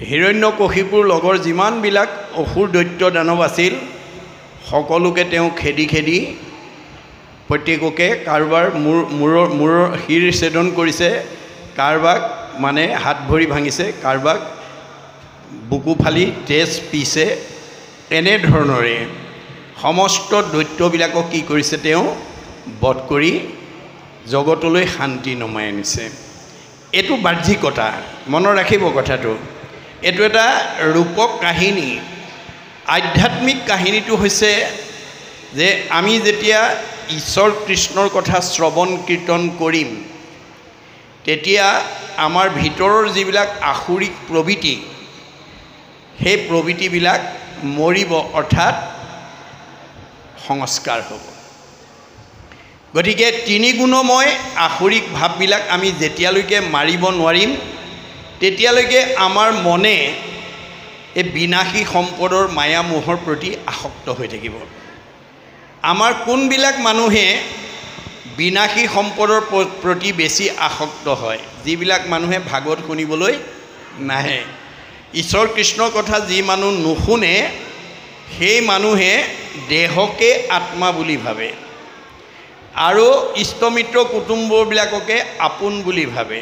হিৰণ্যকশিপুৰ লগৰ যিমানবিলাক অসুৰ দৈত্য দানৱ আছিল সকলোকে তেওঁ খেদি খেদি প্ৰত্যেককে কাৰোবাৰ মূৰৰ শিৰ ছেদন কৰিছে, কাৰোবাক মানে হাত ভৰি ভাঙিছে, কাৰোবাক বুকু ফালি তেজ পিছে। এনেধৰণৰে সমস্ত দৈত্যবিলাকক কি কৰিছে তেওঁ বধ কৰি জগতলৈ শান্তি নমাই আনিছে। এইটো বাহ্যিকতা, মনত ৰাখিব কথাটো। এইটো এটা ৰূপক কাহিনী। আধ্যাত্মিক কাহিনীটো হৈছে যে আমি যেতিয়া ঈশ্বৰ কৃষ্ণৰ কথা শ্ৰৱণ কীৰ্তন কৰিম তেতিয়া আমাৰ ভিতৰৰ যিবিলাক আসুৰিক প্ৰবৃত্তি সেই প্ৰবৃত্তিবিলাক মৰিব, অৰ্থাৎ সংস্কাৰ হ'ব। গতিকে তিনিগুণময় আসুৰিক ভাৱবিলাক আমি যেতিয়ালৈকে মাৰিব নোৱাৰিম তেতিয়ালৈকে আমাৰ মনে এই বিনাশী সম্পদৰ মায়া মোহৰ প্ৰতি আসক্ত হৈ থাকিব। আমাৰ কোনবিলাক মানুহে বিনাশী সম্পদৰ প্ৰতি বেছি আসক্ত হয়? যিবিলাক মানুহে ভাগৱত শুনিবলৈ নাহে। ঈশ্বৰ কৃষ্ণৰ কথা যি মানুহ নুশুনে সেই মানুহে দেহকে আত্মা বুলি ভাবে আৰু ইষ্টমিত্ৰ কুটুম্ববিলাককে আপোন বুলি ভাবে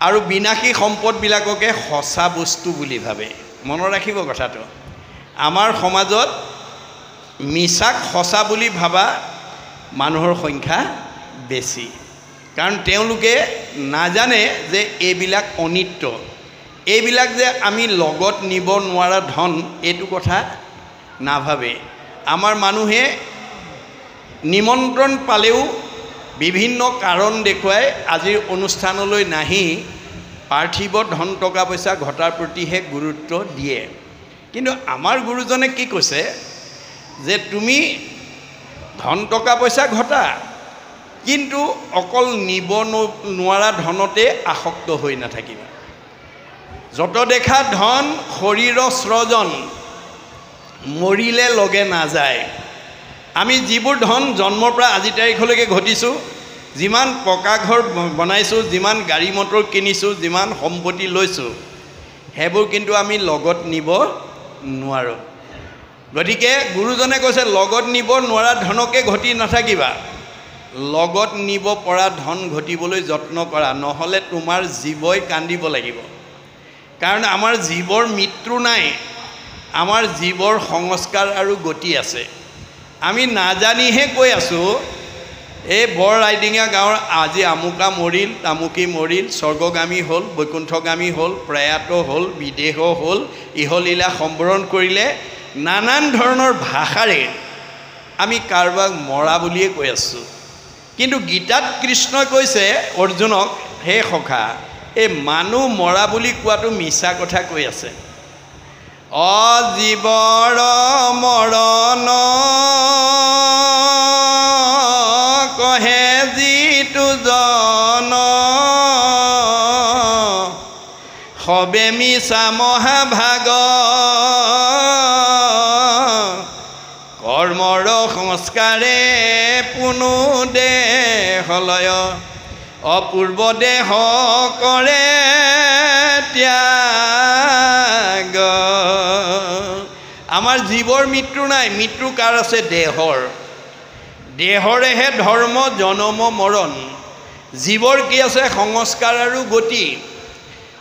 আৰু বিনাশী সম্পদবিলাককে সঁচা বস্তু বুলি ভাবে। মনত ৰাখিব কথাটো। আমাৰ সমাজত মিছাক সঁচা বুলি ভাবা মানুহৰ সংখ্যা বেছি, কাৰণ তেওঁলোকে নাজানে যে এইবিলাক অনিত্য, এইবিলাক যে আমি লগত নিব নোৱাৰা ধন, এইটো কথা নাভাবে। আমাৰ মানুহে নিমন্ত্ৰণ পালেও বিভিন্ন কাৰণ দেখুৱাই আজিৰ অনুষ্ঠানলৈ নাহি পাৰ্থিৱ ধন টকা পইচা ঘটাৰ প্ৰতিহে গুৰুত্ব দিয়ে। কিন্তু আমাৰ গুৰুজনে কি কৈছে যে তুমি ধন টকা পইচা ঘটা, কিন্তু অকল নিব নোৱাৰা ধনতে আসক্ত হৈ নাথাকিবা। যত দেখা ধন শৰীৰৰ স্ৰজন, মৰিলে লগে নাযায়। আমি যিবোৰ ধন জন্মৰ পৰা আজি তাৰিখলৈকে ঘটিছোঁ, যিমান পকা ঘৰ বনাইছোঁ, যিমান গাড়ী মটৰ কিনিছোঁ, যিমান সম্পত্তি লৈছোঁ, সেইবোৰ কিন্তু আমি লগত নিব নোৱাৰোঁ। গতিকে গুৰুজনে কৈছে লগত নিব নোৱাৰা ধনকে ঘটি নাথাকিবা, লগত নিব পৰা ধন ঘটিবলৈ যত্ন কৰা, নহ'লে তোমাৰ জীৱই কান্দিব লাগিব। কাৰণ আমাৰ জীৱৰ মৃত্যু নাই, আমাৰ জীৱৰ সংস্কাৰ আৰু গতি আছে। আমি নাজানিহে কৈ আছোঁ এই বৰ ৰাইডিঙীয়া গাঁৱৰ আজি আমুকা মৰিল, তামুকী মৰিল, স্বৰ্গগামী হ'ল, বৈকুণ্ঠগামী হ'ল, প্ৰয়াত হ'ল, বিদেহ হ'ল, ইহলীলা সম্বৰণ কৰিলে, নানান ধৰণৰ ভাষাৰে আমি কাৰোবাক মৰা বুলিয়ে কৈ আছোঁ। কিন্তু গীতাত কৃষ্ণই কৈছে অৰ্জুনক, হে সখা, এই মানুহ মৰা বুলি কোৱাটো মিছা কথা কৈ আছে। অজীৱৰ মৰণ কহে যিটো জন, সবে মিছা মহাভাগ, কৰ্মৰ সংস্কাৰে পুনু দেহলয়, অপূৰ্ব দেহ কৰে ত্যাগ। আমাৰ জীৱৰ মৃত্যু নাই, মৃত্যু কাৰ আছে? দেহৰ। দেহৰেহে ধৰ্ম জনম মৰণ। জীৱৰ কি আছে? সংস্কাৰ আৰু গতি।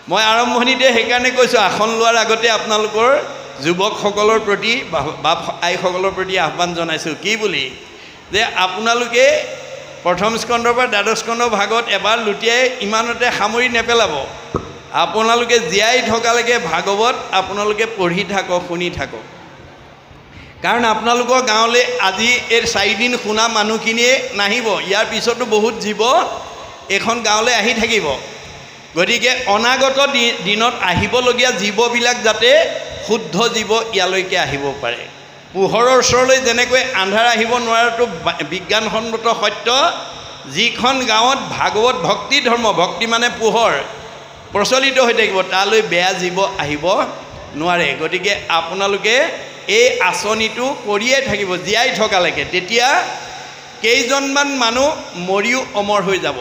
মই আৰম্ভণিতে সেইকাৰণে কৈছোঁ, আসন লোৱাৰ আগতে আপোনালোকৰ যুৱকসকলৰ প্ৰতি, বাপ আইসকলৰ প্ৰতি আহ্বান জনাইছোঁ। কি বুলি? যে আপোনালোকে প্ৰথম স্কন্ধৰ পৰা দ্বাদশ স্কন্ধ ভাগত এবাৰ লুটিয়াই ইমানতে সামৰি নেপেলাব। আপোনালোকে জীয়াই থকালৈকে ভাগৱত আপোনালোকে পঢ়ি থাকক, শুনি থাকক। কাৰণ আপোনালোকৰ গাঁৱলৈ আজি এই 4 দিন শুনা মানুহখিনিয়ে নাহিব, ইয়াৰ পিছতো বহুত জীৱ এইখন গাঁৱলৈ আহি থাকিব। গতিকে অনাগত দিনত আহিবলগীয়া জীৱবিলাক যাতে শুদ্ধ জীৱ ইয়ালৈকে আহিব পাৰে। পোহৰৰ ওচৰলৈ যেনেকৈ আন্ধাৰ আহিব নোৱাৰাটো বিজ্ঞানসন্মত সত্য, যিখন গাঁৱত ভাগৱত ভক্তি ধৰ্ম, ভক্তি মানে পোহৰ, প্ৰচলিত হৈ থাকিব, তালৈ বেয়া জীৱ আহিব নোৱাৰে। গতিকে আপোনালোকে এই আঁচনিটো কৰিয়ে থাকিব জীয়াই থকালৈকে। তেতিয়া কেইজনমান মানুহ মৰিও অমৰ হৈ যাব।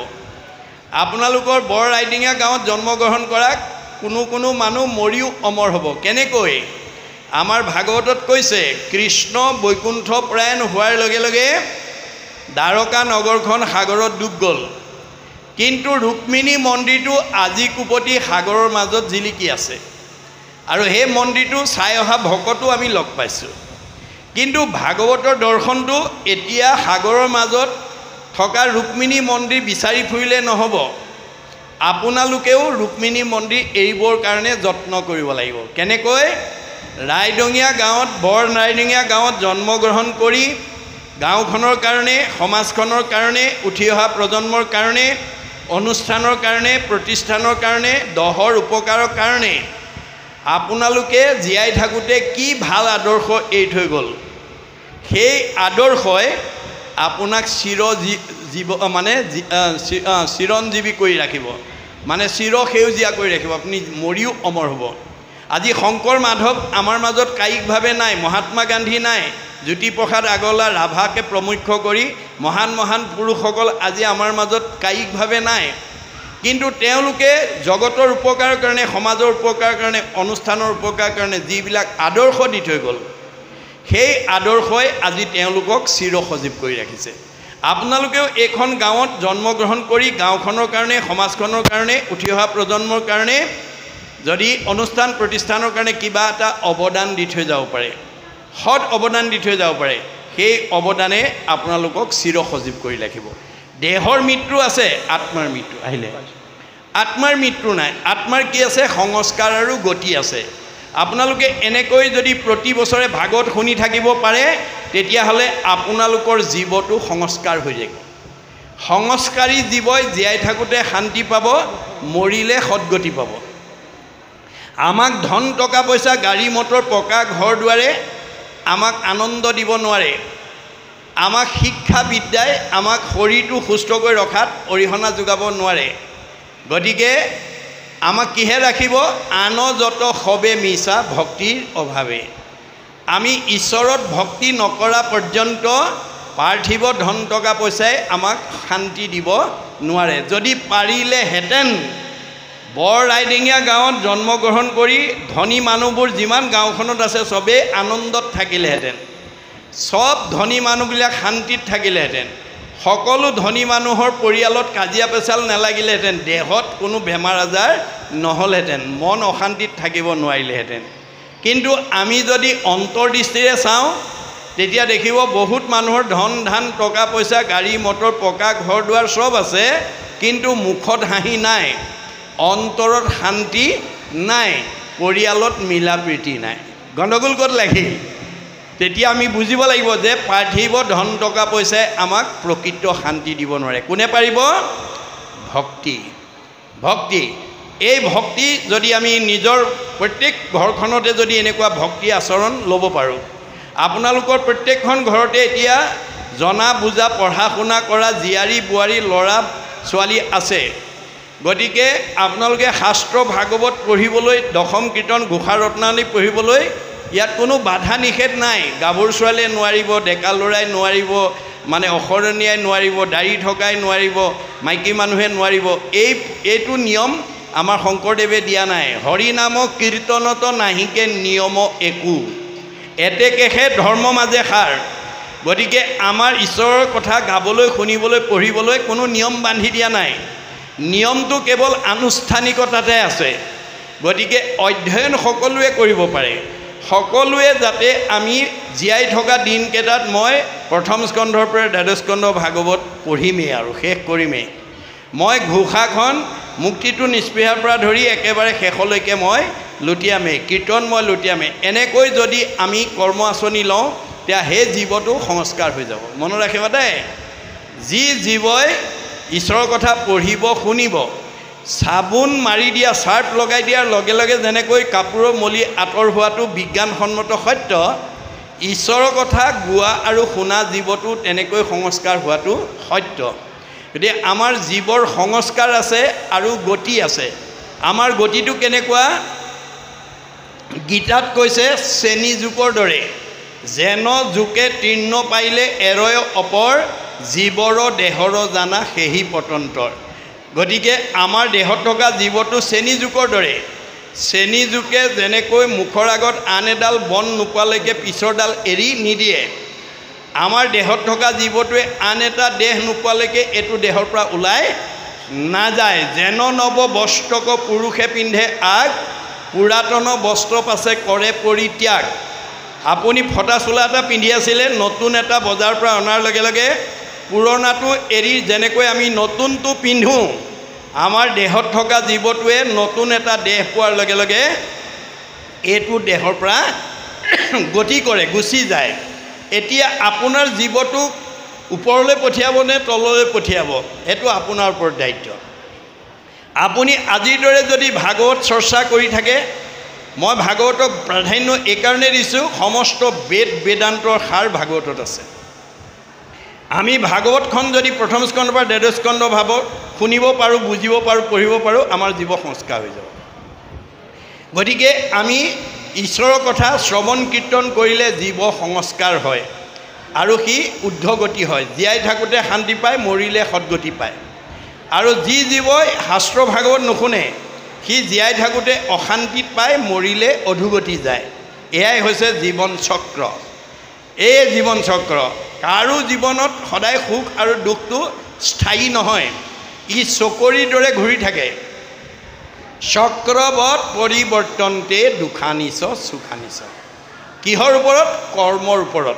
আপোনালোকৰ বৰ ৰাইডিঙীয়া গাঁৱত জন্মগ্ৰহণ কৰা কোনো মানুহ মৰিও অমৰ হ'ব। কেনেকৈ? আমাৰ ভাগৱতত কৈছে কৃষ্ণ বৈকুণ্ঠ প্ৰায়ণ হোৱাৰ লগে লগে দ্বাৰকা নগৰখন সাগৰত ডুব গ'ল, কিন্তু ৰুক্মিণী মন্দিৰটো আজি কুপতি সাগৰৰ মাজত জিলিকি আছে আৰু সেই মন্দিৰটো চাই অহা ভকতো আমি লগ পাইছোঁ। কিন্তু ভাগৱতৰ দৰ্শনটো এতিয়া সাগৰৰ মাজত থকা ৰুক্মিণী মন্দিৰ বিচাৰি ফুৰিলে নহ'ব, আপোনালোকেও ৰুক্মিণী মন্দিৰ এৰিবৰ কাৰণে যত্ন কৰিব লাগিব। কেনেকৈ? ৰাইডঙীয়া গাঁৱত বৰ ৰাইডঙীয়া গাঁৱত জন্মগ্ৰহণ কৰি গাঁওখনৰ কাৰণে, সমাজখনৰ কাৰণে, উঠি অহা প্ৰজন্মৰ কাৰণে, অনুষ্ঠানৰ কাৰণে, প্ৰতিষ্ঠানৰ কাৰণে, দহৰ উপকাৰৰ কাৰণে আপোনালোকে জীয়াই থাকোঁতে কি ভাল আদৰ্শ এৰি থৈ গ'ল, সেই আদৰ্শই আপোনাক চিৰঞ্জীৱী কৰি ৰাখিব, মানে চিৰসেউজীয়া কৰি ৰাখিব। আপুনি মৰিও অমৰ হ'ব। আজি শংকৰ মাধৱ আমাৰ মাজত কায়িকভাৱে নাই, মহাত্মা গান্ধী নাই, জ্যোতিপ্ৰসাদ আগৰৱালা, ৰাভাকে প্ৰমুখ্য কৰি মহান মহান পুৰুষসকল আজি আমাৰ মাজত কায়িকভাৱে নাই, কিন্তু তেওঁলোকে জগতৰ উপকাৰৰ কাৰণে, সমাজৰ উপকাৰৰ কাৰণে, অনুষ্ঠানৰ উপকাৰৰ কাৰণে যিবিলাক আদৰ্শ দি থৈ গ'ল, সেই আদৰ্শই আজি তেওঁলোকক চিৰসজীৱ কৰি ৰাখিছে। আপোনালোকেও এইখন গাঁৱত জন্মগ্ৰহণ কৰি গাঁওখনৰ কাৰণে, সমাজখনৰ কাৰণে, উঠি অহা প্ৰজন্মৰ কাৰণে যদি অনুষ্ঠান প্ৰতিষ্ঠানৰ কাৰণে কিবা এটা অৱদান দি থৈ যাব পাৰে, সৎ অৱদান দি থৈ যাব পাৰে, সেই অৱদানে আপোনালোকক চিৰসজীৱ কৰি ৰাখিব। দেহৰ মৃত্যু আছে, আত্মাৰ মৃত্যু আহিলে আত্মাৰ মৃত্যু নাই। আত্মাৰ কি আছে? সংস্কাৰ আৰু গতি আছে। আপোনালোকে এনেকৈ যদি প্ৰতি বছৰে ভাগৱত শুনি থাকিব পাৰে, তেতিয়াহ'লে আপোনালোকৰ জীৱটো সংস্কাৰ হৈ যাব। সংস্কাৰী জীৱই জীয়াই থাকোঁতে শান্তি পাব, মৰিলে সদ্গতি পাব। আমাক ধন টকা পইচা, গাড়ী মটৰ, পকা ঘৰ দুৱাৰে আমাক আনন্দ দিব নোৱাৰে। আমাক শিক্ষা বিদ্যাই আমাক শৰীৰটো সুস্থকৈ ৰখাত অৰিহণা যোগাব নোৱাৰে। গতিকে আমাক কিহে ৰাখিব? আন যত সবে মিছা ভক্তিৰ অভাৱে। আমি ঈশ্বৰত ভক্তি নকৰা পৰ্যন্ত পাৰ্থিৱ ধন টকা পইচাই আমাক শান্তি দিব নোৱাৰে। যদি পাৰিলেহেঁতেন বৰ ৰাইডিঙীয়া গাঁৱত জন্মগ্ৰহণ কৰি ধনী মানুহবোৰ যিমান গাঁওখনত আছে চবেই আনন্দত থাকিলেহেঁতেন, সব ধনী মানুহবিলাক শান্তিত থাকিলেহেঁতেন, সকলো ধনী মানুহৰ পৰিয়ালত কাজিয়া পেচাল নালাগিলেহেঁতেন, দেহত কোনো বেমাৰ আজাৰ নহ'লহেঁতেন, মন অশান্তিত থাকিব নোৱাৰিলেহেঁতেন। কিন্তু আমি যদি অন্তৰ্দৃষ্টিৰে চাওঁ তেতিয়া দেখিব বহুত মানুহৰ ধন ধান টকা পইচা, গাড়ী মটৰ, পকা ঘৰ দুৱাৰ চব আছে, কিন্তু মুখত হাঁহি নাই, অন্তৰত শান্তি নাই, পৰিয়ালত মিলা প্ৰীতি নাই। গণ্ডগোল ক'ত লাগিল? তেতিয়া আমি বুজিব লাগিব যে পাৰ্থিৱ ধন টকা পইচাই আমাক প্ৰকৃত শান্তি দিব নোৱাৰে। কোনে পাৰিব? ভক্তি। ভক্তি। এই ভক্তি যদি আমি নিজৰ প্ৰত্যেক ঘৰখনতে যদি এনেকুৱা ভক্তি আচৰণ ল'ব পাৰোঁ, আপোনালোকৰ প্ৰত্যেকখন ঘৰতে এতিয়া জনা বুজা পঢ়া শুনা কৰা জীয়াৰী বোৱাৰী ল'ৰা ছোৱালী আছে। গতিকে আপোনালোকে শাস্ত্ৰ ভাগৱত পঢ়িবলৈ, দশম কীৰ্তন ঘোষা ৰত্নাৱলী পঢ়িবলৈ ইয়াত কোনো বাধা নিষেধ নাই। গাভৰু ছোৱালীয়ে নোৱাৰিব, ডেকা ল'ৰাই নোৱাৰিব, মানে অসৰণীয়াই নোৱাৰিব, দাড়ি থকাই নোৱাৰিব, মাইকী মানুহে নোৱাৰিব। এইটো নিয়ম আমাৰ শংকৰদেৱে দিয়া নাই। হৰি নাম কীৰ্তনত নাহিকে নিয়ম একো, এতেকেহে ধৰ্ম মাজে সাৰ। গতিকে আমাৰ ঈশ্বৰৰ কথা গাবলৈ, শুনিবলৈ, পঢ়িবলৈ কোনো নিয়ম বান্ধি দিয়া নাই। নিয়মটো কেৱল আনুষ্ঠানিকতাতে আছে। গতিকে অধ্যয়ন সকলোৱে কৰিব পাৰে। সকলোৱে যাতে আমি জীয়াই থকা দিনকেইটাত মই প্ৰথম স্কন্ধৰ পৰা দ্বাদশ স্কন্ধ ভাগৱত পঢ়িমেই আৰু শেষ কৰিমেই। মই ঘোষাখন মুক্তিটো নিস্পৃহাৰ পৰা ধৰি একেবাৰে শেষলৈকে মই লুটিয়ামেই, কীৰ্তন মই লুটিয়ামেই। এনেকৈ যদি আমি কৰ্ম আঁচনি লওঁ তেতিয়া সেই জীৱটো সংস্কাৰ হৈ যাব। মনত ৰাখিবা দেই, যি জীৱই ঈশ্বৰৰ কথা পঢ়িব শুনিব, চাবোন মাৰি দিয়া, চাৰ্ফ লগাই দিয়াৰ লগে লগে যেনেকৈ কাপোৰৰ মলি আঁতৰ হোৱাটো বিজ্ঞানসন্মত সত্য, ঈশ্বৰৰ কথা গোৱা আৰু শুনা জীৱটো তেনেকৈ সংস্কাৰ হোৱাটো সত্য। গতিকে আমাৰ জীৱৰ সংস্কাৰ আছে আৰু গতি আছে। আমাৰ গতিটো কেনেকুৱা? গীতাত কৈছে চেনী জোকৰ দৰে, যেন জোকে তীৰ্ণ পাইলে এৰয় অপৰ, জীৱৰ দেহৰ জানা সেহি পতন্তৰ। গতিকে আমাৰ দেহত থকা জীৱটো চেনী জোকৰ দৰে, চেনি জোকে যেনেকৈ মুখৰ আগত আন এডাল বন নোপোৱালৈকে পিছৰডাল এৰি নিদিয়ে, আমাৰ দেহত থকা জীৱটোৱে আন এটা দেহ নোপোৱালৈকে এইটো দেহৰ পৰা ওলাই নাযায়। যেন নৱ বস্ত্ৰক পুৰুষে পিন্ধে আগ, পুৰাতন বস্ত্ৰ পাছে কৰে পৰিত্যাগ। আপুনি ফটা চোলা এটা পিন্ধি আছিলে, নতুন এটা বজাৰৰ পৰা অনাৰ লগে লগে পুৰণাটো এৰি যেনেকৈ আমি নতুনটো পিন্ধোঁ, আমাৰ দেহত থকা জীৱটোৱে নতুন এটা দেহ পোৱাৰ লগে লগে এইটো দেহৰ পৰা গতি কৰে, গুচি যায়। এতিয়া আপোনাৰ জীৱটোক ওপৰলৈ পঠিয়াব নে তললৈ পঠিয়াব, এইটো আপোনাৰ ওপৰত দায়িত্ব। আপুনি আজিৰ দৰে যদি ভাগৱত চৰ্চা কৰি থাকে, মই ভাগৱতক প্ৰাধান্য এইকাৰণে দিছোঁ, সমস্ত বেদ বেদান্তৰ সাৰ ভাগৱতত আছে। আমি ভাগৱতখন যদি প্ৰথম স্কন্ধৰ পৰা দ্বাদশ স্কন্ধ ভাৱত শুনিব পাৰোঁ, বুজিব পাৰোঁ, পঢ়িব পাৰোঁ, আমাৰ জীৱ সংস্কাৰ হৈ যাব। গতিকে আমি ঈশ্বৰৰ কথা শ্ৰৱণ কীৰ্তন কৰিলে জীৱ সংস্কাৰ হয় আৰু সি ঊৰ্ধ্বগতি হয়। জীয়াই থাকোঁতে শান্তি পায়, মৰিলে সদগতি পায়। আৰু যি জীৱই শাস্ত্ৰ ভাগৱত নুশুনে, সি জীয়াই থাকোঁতে অশান্তিত পায়, মৰিলে অধোগতি যায়। এয়াই হৈছে জীৱন চক্ৰ। এই জীৱন চক্ৰ কাৰো জীৱনত সদায় সুখ আৰু দুখটো স্থায়ী নহয়, ই চকৰিৰ দৰে ঘূৰি থাকে। চক্ৰবৎ পৰিৱৰ্তনতে দুখানিচ সুখানিচ। কিহৰ ওপৰত? কৰ্মৰ ওপৰত।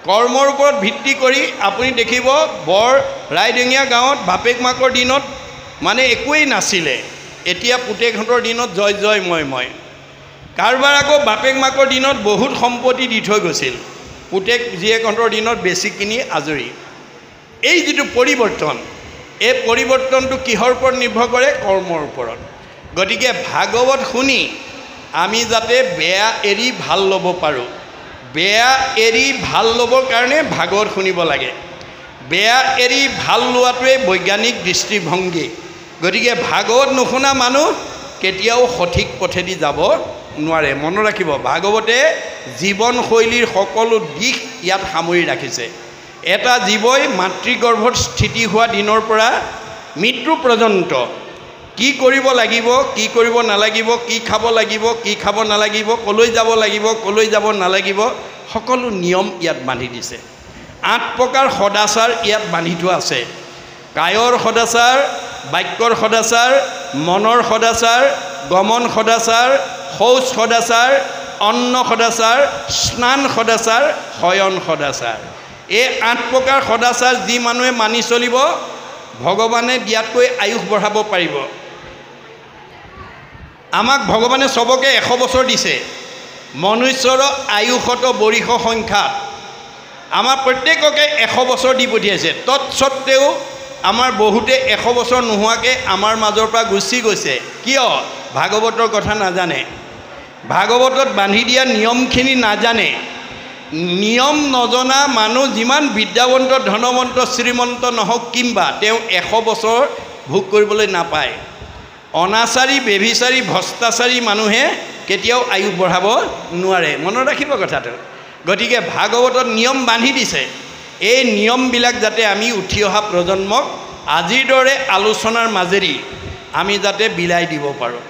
কৰ্মৰ ওপৰত ভিত্তি কৰি আপুনি দেখিব, বৰ ৰাইডঙীয়া গাঁৱত বাপেক মাকৰ দিনত মানে একোৱেই নাছিলে, এতিয়া পুতেকহঁতৰ দিনত জয় জয় মই। কাৰোবাৰ আকৌ বাপেক মাকৰ দিনত বহুত সম্পত্তি দি থৈ গৈছিল, পুতেক জীয়েকহঁতৰ দিনত বেছি কিনি আজৰি। এই যিটো পৰিৱৰ্তন, এই পৰিৱৰ্তনটো কিহৰ ওপৰত নিৰ্ভৰ কৰে? কৰ্মৰ ওপৰত। গতিকে ভাগৱত শুনি আমি যাতে বেয়া এৰি ভাল ল'ব পাৰোঁ, বেয়া এৰি ভাল ল'বৰ কাৰণে ভাগৱত শুনিব লাগে। বেয়া এৰি ভাল লোৱাটোৱে বৈজ্ঞানিক দৃষ্টিভংগী। গতিকে ভাগৱত নুশুনা মানুহ কেতিয়াও সঠিক পথেদি যাব নোৱাৰে। মনত ৰাখিব, ভাগৱতে জীৱনশৈলীৰ সকলো দিশ ইয়াত সামৰি ৰাখিছে। এটা জীৱই মাতৃগৰ্ভত স্থিতি হোৱা দিনৰ পৰা মৃত্যু পৰ্যন্ত কি কৰিব লাগিব, কি কৰিব নালাগিব, কি খাব লাগিব, কি খাব নালাগিব, ক'লৈ যাব লাগিব, ক'লৈ যাব নালাগিব, সকলো নিয়ম ইয়াত বান্ধি দিছে। 8 প্ৰকাৰ সদাচাৰ ইয়াত বান্ধি থোৱা আছে। কায়ৰ সদাচাৰ, বাক্যৰ সদাচাৰ, মনৰ সদাচাৰ, গমন সদাচাৰ, শৌচ সদাচাৰ, অন্ন সদাচাৰ, স্নান সদাচাৰ, শয়ন সদাচাৰ। এই 8 প্ৰকাৰ সদাচাৰ যি মানুহে মানি চলিব, ভগৱানে দিয়াতকৈ আয়ুস বঢ়াব পাৰিব। আমাক ভগৱানে চবকে 100 বছৰ দিছে। মনুষ্যৰ আয়ুসত বৰিষ সংখ্যাত আমাৰ প্ৰত্যেককে 100 বছৰ দি পঠিয়াইছে। তৎসত্ত্বেও আমাৰ বহুতে 100 বছৰ নোহোৱাকৈ আমাৰ মাজৰ পৰা গুচি গৈছে। কিয়? ভাগৱতৰ কথা নাজানে, ভাগৱতত বান্ধি দিয়া নিয়মখিনি নাজানে। নিয়ম নজনা মানুহ যিমান বিদ্যাৱন্ত, ধনৱন্ত, শ্ৰীমন্ত নহওক কিম্বা, তেওঁ 100 বছৰ ভোগ কৰিবলৈ নাপায়। অনাচাৰী, বেভিচাৰী, ভ্ৰষ্টাচাৰী মানুহে কেতিয়াও আয়ুস বঢ়াব নোৱাৰে। মনত ৰাখিব কথাটো। গতিকে ভাগৱতত নিয়ম বান্ধি দিছে। এই নিয়মবিলাক যাতে আমি উঠি অহা প্ৰজন্মক আজিৰ দৰে আলোচনাৰ মাজেদি আমি যাতে বিলাই দিব পাৰোঁ,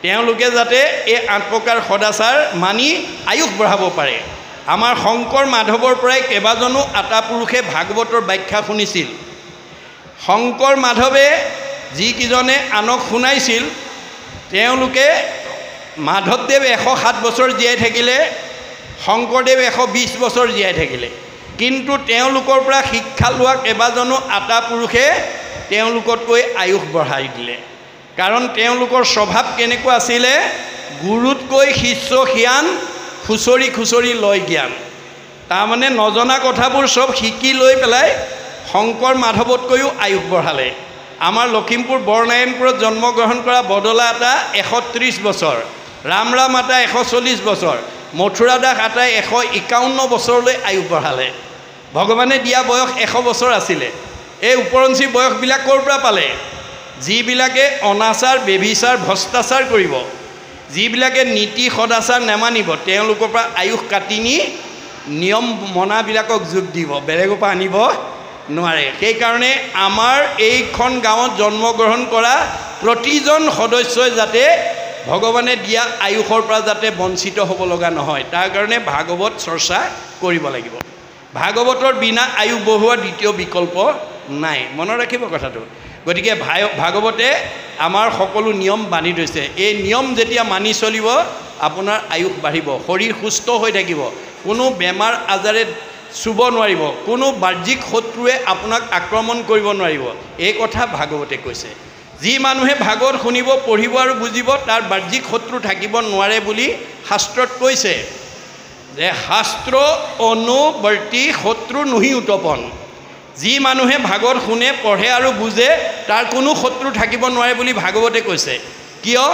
তেওঁলোকে যাতে এই 8 প্ৰকাৰ সদাচাৰ মানি আয়ুস বঢ়াব পাৰে। আমাৰ শংকৰ মাধৱৰ পৰাই কেইবাজনো আটাপুৰুষে ভাগৱতৰ ব্যাখ্যা শুনিছিল। শংকৰ মাধৱে যিকেইজনে আনক শুনাইছিল, তেওঁলোকে মাধৱদেৱ 107 বছৰ জীয়াই থাকিলে, শংকৰদেৱ 120 বছৰ জীয়াই থাকিলে। কিন্তু তেওঁলোকৰ পৰা শিক্ষা লোৱা কেইবাজনো আটাপুৰুষে তেওঁলোকতকৈ আয়ুস বঢ়াই দিলে। কাৰণ তেওঁলোকৰ স্বভাৱ কেনেকুৱা আছিলে? গুৰুতকৈ শিষ্য সিয়ান, খুচৰি খুচৰি লয় জ্ঞান। তাৰমানে নজনা কথাবোৰ চব শিকি লৈ পেলাই শংকৰ মাধৱতকৈও আয়ুস বঢ়ালে। আমাৰ লখিমপুৰ বৰনাৰায়ণপুৰত জন্মগ্ৰহণ কৰা বদলা আতা 130 বছৰ, ৰামৰাম আতা 140 বছৰ, মথুৰা দাস আতাই 151 বছৰলৈ আয়ুস বঢ়ালে। ভগৱানে দিয়া বয়স 100 বছৰ আছিলে। এই ওপৰঞ্চি বয়সবিলাক ক'ৰ পৰা পালে? যিবিলাকে অনাচাৰ, বেভিচাৰ, ভ্ৰষ্টাচাৰ কৰিব, যিবিলাকে নীতি সদাচাৰ নেমানিব, তেওঁলোকৰ পৰা আয়ুস কাটি নি নিয়ম মনাবিলাকক যোগ দিব, বেলেগৰ পৰা আনিব নোৱাৰে। সেইকাৰণে আমাৰ এইখন গাঁৱত জন্মগ্ৰহণ কৰা প্ৰতিজন সদস্যই যাতে ভগৱানে দিয়া আয়ুসৰ পৰা যাতে বঞ্চিত হ'ব লগা নহয়, তাৰ কাৰণে ভাগৱত চৰ্চা কৰিব লাগিব। ভাগৱতৰ বিনা আয়ুস বঢ়োৱাৰ দ্বিতীয় বিকল্প নাই, মনত ৰাখিব কথাটো। গতিকে ভাগৱতে আমাৰ সকলো নিয়ম বান্ধি থৈছে। এই নিয়ম যেতিয়া মানি চলিব আপোনাৰ আয়ুস বাঢ়িব, শৰীৰ সুস্থ হৈ থাকিব, কোনো বেমাৰ আজাৰে চুব নোৱাৰিব, কোনো বাহ্যিক শত্ৰুৱে আপোনাক আক্ৰমণ কৰিব নোৱাৰিব। এই কথা ভাগৱতে কৈছে। যি মানুহে ভাগৱত শুনিব, পঢ়িব আৰু বুজিব তাৰ বাহ্যিক শত্ৰু থাকিব নোৱাৰে বুলি শাস্ত্ৰত কৈছে যে শাস্ত্ৰ অনুবৰ্তী শত্ৰু নহি উৎপন্ন। যি মানুহে ভাগৱত শুনে, পঢ়ে আৰু বুজে তাৰ কোনো শত্ৰু থাকিব নোৱাৰে বুলি ভাগৱতে কৈছে। কিয়?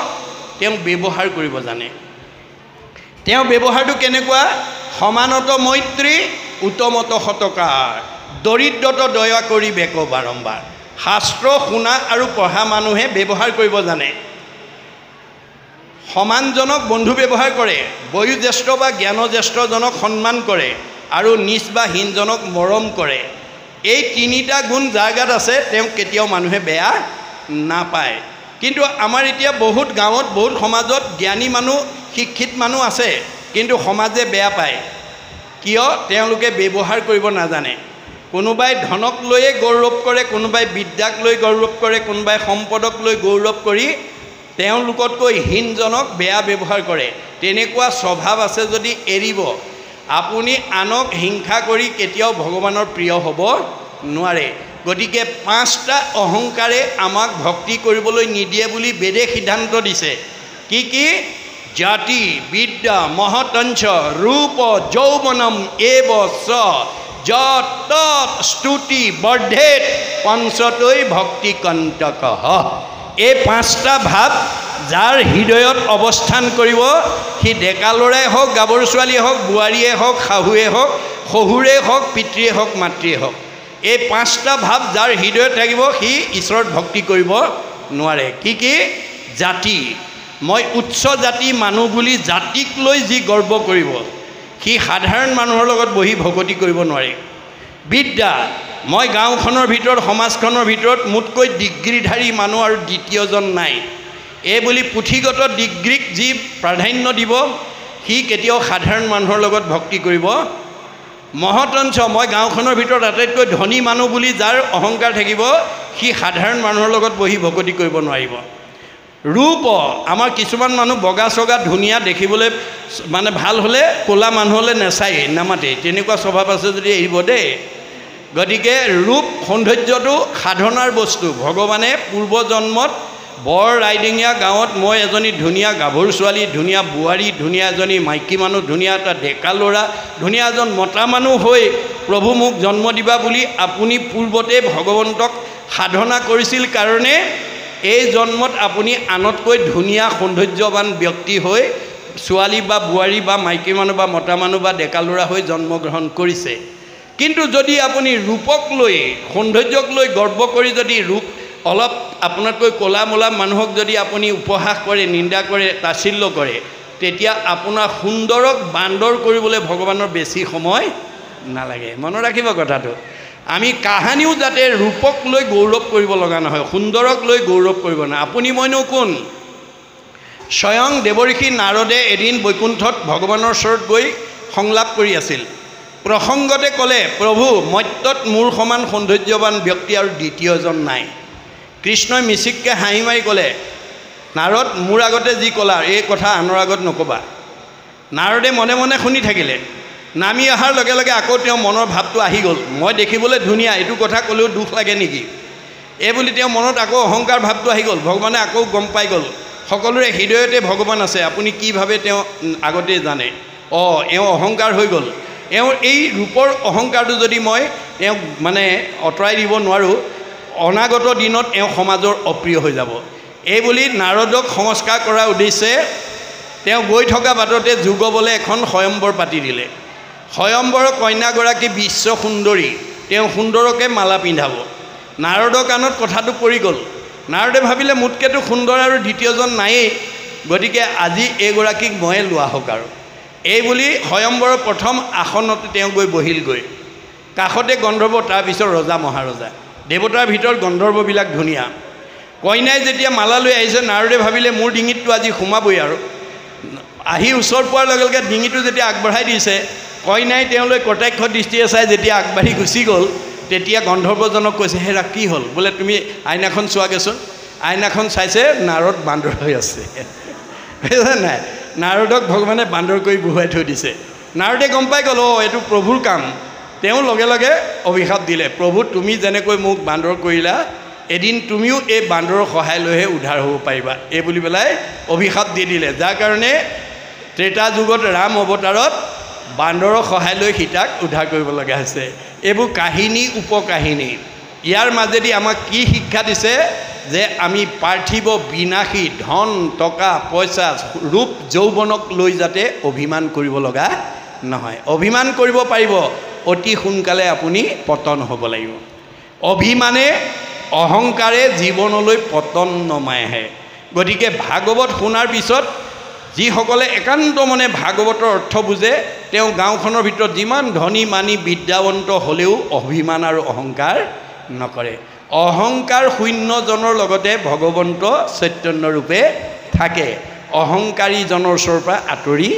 তেওঁ ব্যৱহাৰ কৰিব জানে। তেওঁ ব্যৱহাৰটো কেনেকুৱা? সমানত মৈত্ৰী, উত্তমত সৎকাৰ, দৰিদ্ৰত দয়া কৰি বেক বাৰম্বাৰ। শাস্ত্ৰ শুনা আৰু পঢ়া মানুহে ব্যৱহাৰ কৰিব জানে। সমানজনক বন্ধু ব্যৱহাৰ কৰে, বয়োজ্যেষ্ঠ বা জ্ঞানজ্যেষ্ঠজনক সন্মান কৰে আৰু নিজ বা হীনজনক মৰম কৰে। এই তিনিটা গুণ যাৰ গাত আছে তেওঁ কেতিয়াও মানুহে বেয়া নাপায়। কিন্তু আমাৰ এতিয়া বহুত গাঁৱত, বহুত সমাজত জ্ঞানী মানুহ, শিক্ষিত মানুহ আছে, কিন্তু সমাজে বেয়া পায়। কিয়? তেওঁলোকে ব্যৱহাৰ কৰিব নাজানে। কোনোবাই ধনক লৈয়ে গৌৰৱ কৰে, কোনোবাই বিদ্যাক লৈ গৌৰৱ কৰে, কোনোবাই সম্পদক লৈ গৌৰৱ কৰি তেওঁলোকতকৈ হীনজনক বেয়া ব্যৱহাৰ কৰে। তেনেকুৱা স্বভাৱ আছে যদি এৰিব। আপুনি আনক হিংসা কৰি কেতিয়াও ভগৱানৰ প্ৰিয় হ'ব নোৱাৰে। গতিকে 5টা অহংকাৰে আমাক ভক্তি কৰিবলৈ নিদিয়ে বুলি বেদে সিদ্ধান্ত দিছে। কি কি? জাতি, বিদ্যা, মহতঞ্চ, ৰূপ, যৌৱনম এব চ যত তত স্তুতি বৰ্ধেত পঞ্চতৈ ভক্তি কণ্টকঃ। এই 5টা ভাৱ যাৰ হৃদয়ত অৱস্থান কৰিব, সি ডেকা ল'ৰাই হওক, গাভৰু ছোৱালীয়ে হওক, বোৱাৰীয়ে হওক, শাহুৱে হওক, শহুৰে হওক, পিতৃয়ে হওক, মাতৃয়ে হওক, এই 5টা ভাৱ যাৰ হৃদয়ত থাকিব সি ঈশ্বৰত ভক্তি কৰিব নোৱাৰে। কি কি? জাতি, মই উচ্চ জাতি মানুহ বুলি জাতিক লৈ যি গৰ্ব কৰিব, সি সাধাৰণ মানুহৰ লগত বহি ভকতি কৰিব নোৱাৰে। বিদ্যা, মই গাঁওখনৰ ভিতৰত, সমাজখনৰ ভিতৰত মোতকৈ ডিগ্ৰীধাৰী মানুহ আৰু দ্বিতীয়জন নাই, এই বুলি পুথিগত ডিগ্ৰীক যি প্ৰাধান্য দিব, সি কেতিয়াও সাধাৰণ মানুহৰ লগত ভক্তি কৰিব। মহতঞ্চ, মই গাঁওখনৰ ভিতৰত আটাইতকৈ ধনী মানুহ বুলি যাৰ অহংকাৰ থাকিব, সি সাধাৰণ মানুহৰ লগত বহি ভকতি কৰিব নোৱাৰিব। ৰূপ, আমাৰ কিছুমান মানুহ বগা চগা ধুনীয়া দেখিবলৈ মানে ভাল হ'লে ক'লা মানুহ হ'লে নেচায়, নামাতে, তেনেকুৱা স্বভাৱ আছে যদি এৰিব দেই। গতিকে ৰূপ সৌন্দৰ্যটো সাধনাৰ বস্তু। ভগৱানে পূৰ্বজন্মত বৰ ৰাইডিঙীয়া গাঁৱত মই এজনী ধুনীয়া গাভৰু ছোৱালী, ধুনীয়া বোৱাৰী, ধুনীয়া এজনী মাইকী মানুহ, ধুনীয়া এটা ডেকা ল'ৰা, ধুনীয়া এজন মতা মানুহ হৈ প্ৰভু মোক জন্ম দিবা বুলি আপুনি পূৰ্বতে ভগৱন্তক সাধনা কৰিছিল কাৰণে এই জন্মত আপুনি আনতকৈ ধুনীয়া সৌন্দৰ্যৱান ব্যক্তি হৈ ছোৱালী বা বোৱাৰী বা মাইকী মানুহ বা মতা মানুহ বা ডেকা ল'ৰা হৈ জন্মগ্ৰহণ কৰিছে। কিন্তু যদি আপুনি ৰূপক লৈ, সৌন্দৰ্যক লৈ গৰ্ব কৰি যদি ৰূপ অলপ আপোনাতকৈ ক'লা মোলা মানুহক যদি আপুনি উপহাস কৰে, নিন্দা কৰে, তাচ্ছিল্য কৰে, তেতিয়া আপোনাৰ সুন্দৰক বান্দৰ কৰিবলৈ ভগৱানৰ বেছি সময় নালাগে। মনত ৰাখিব কথাটো। আমি কাহানিও যাতে ৰূপক লৈ গৌৰৱ কৰিব লগা নহয়, সুন্দৰক লৈ গৌৰৱ কৰিব নহয়। আপুনি মইনো কোন? স্বয়ং দেৱঋষি নাৰদে এদিন বৈকুণ্ঠত ভগৱানৰ ওচৰত গৈ সংলাপ কৰি আছিল। প্ৰসংগতে ক'লে, প্ৰভু, মৰ্ত্যত মোৰ সমান সৌন্দৰ্যৱান ব্যক্তি আৰু দ্বিতীয়জন নাই। কৃষ্ণই মিচিককৈ হাঁহি মাৰি ক'লে, নাৰদ, মোৰ আগতে যি ক'লা এই কথা আনৰ আগত নক'বা। নাৰদে মনে মনে শুনি থাকিলে। নামি অহাৰ লগে লগে আকৌ তেওঁ মনৰ ভাৱটো আহি গ'ল, মই দেখিবলৈ ধুনীয়া, এইটো কথা ক'লেও দুখ লাগে নেকি, এই বুলি তেওঁ মনত আকৌ অহংকাৰ ভাৱটো আহি গ'ল। ভগৱানে আকৌ গম পাই গ'ল, সকলোৰে হৃদয়তে ভগৱান আছে, আপুনি কি ভাবে তেওঁ আগতেই জানে। এওঁ অহংকাৰ হৈ গ'ল। এওঁৰ এই ৰূপৰ অহংকাৰটো যদি মই তেওঁক মানে আঁতৰাই দিব নোৱাৰোঁ, অনাগত দিনত এওঁ সমাজৰ অপ্ৰিয় হৈ যাব। এই বুলি নাৰদক সংস্কাৰ কৰাৰ উদ্দেশ্যে তেওঁ গৈ থকা বাটতে যুগবলে এখন স্বয়ম্বৰ পাতি দিলে। স্বয়ম্বৰৰ কন্যাগৰাকী বিশ্ব সুন্দৰী, তেওঁ সুন্দৰকে মালা পিন্ধাব। নাৰদৰ কাণত কথাটো পৰি গ'ল। নাৰদে ভাবিলে, মোতকৈতো সুন্দৰ আৰু দ্বিতীয়জন নায়েই, গতিকে আজি এইগৰাকীক ময়ে লোৱা হওক আৰু। এই বুলি স্বয়ম্বৰৰ প্ৰথম আসনতে তেওঁ গৈ বহিলগৈ। কাষতে গন্ধৰ্ব, তাৰপিছত ৰজা মহাৰজা। দেৱতাৰ ভিতৰত গন্ধৰ্ববিলাক ধুনীয়া। কইনাই যেতিয়া মালা লৈ আহিছে নাৰদে ভাবিলে মোৰ ডিঙিতটো আজি সোমাবই আৰু আহি ওচৰ পোৱাৰ লগে লগে ডিঙিটো যেতিয়া আগবঢ়াই দিছে কইনাই তেওঁলৈ কটাক্ষ দৃষ্টিৰে চাই যেতিয়া আগবাঢ়ি গুচি গ'ল তেতিয়া গন্ধৰ্বজনক কৈছে হেৰা কি হ'ল বোলে তুমি আইনাখন চোৱাগেচোন আইনাখন চাইছে নাৰদ বান্দৰ হৈ আছে বুজিছে নাই নাৰদক ভগৱানে বান্দৰ কৰি বহুৱাই থৈ দিছে নাৰদে গম পাই গ'ল এইটো প্ৰভুৰ কাম তেওঁ লগে লগে অভিশাপ দিলে প্ৰভু তুমি যেনেকৈ মোক বান্দৰ কৰিলা এদিন তুমিও এই বান্দৰৰ সহায় লৈহে উদ্ধাৰ হ'ব পাৰিবা এই বুলি পেলাই অভিশাপ দি দিলে যাৰ কাৰণে ত্ৰেতা যুগত ৰাম অৱতাৰত বান্দৰৰ সহায় লৈ সীতাক উদ্ধাৰ কৰিব লগা হৈছে এইবোৰ কাহিনী উপকাহিনী ইয়াৰ মাজেদি আমাক কি শিক্ষা দিছে যে আমি পাৰ্থিৱ বিনাশী ধন টকা পইচা ৰূপ যৌৱনক লৈ যাতে অভিমান কৰিব লগা নহয় অভিমান কৰিব পাৰিব অতি সোনকালে আপুনি পতন হ'ব লাগিব অভিমানে অহংকাৰে জীৱনলৈ পতন নমাই আহে গতিকে ভাগৱত শুনাৰ পিছত যিসকলে একান্ত মনে ভাগৱতৰ অৰ্থ বুজে তেওঁ গাঁওখনৰ ভিতৰত যিমান ধনী মানি বিদ্যাৱন্ত হ'লেও অভিমান আৰু অহংকাৰ নকৰে অহংকাৰ শূন্যজনৰ লগতে ভগৱন্ত চৈতন্যৰূপে থাকে অহংকাৰীজনৰ ওচৰৰ পৰা আঁতৰি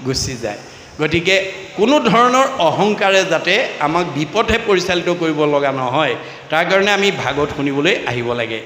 গুচি যায় গতিকে কোনো ধৰণৰ অহংকাৰে যাতে আমাক বিপথে পৰিচালিত কৰিব লগা নহয় তাৰ কাৰণে আমি ভাগৱত শুনিবলৈ আহিব লাগে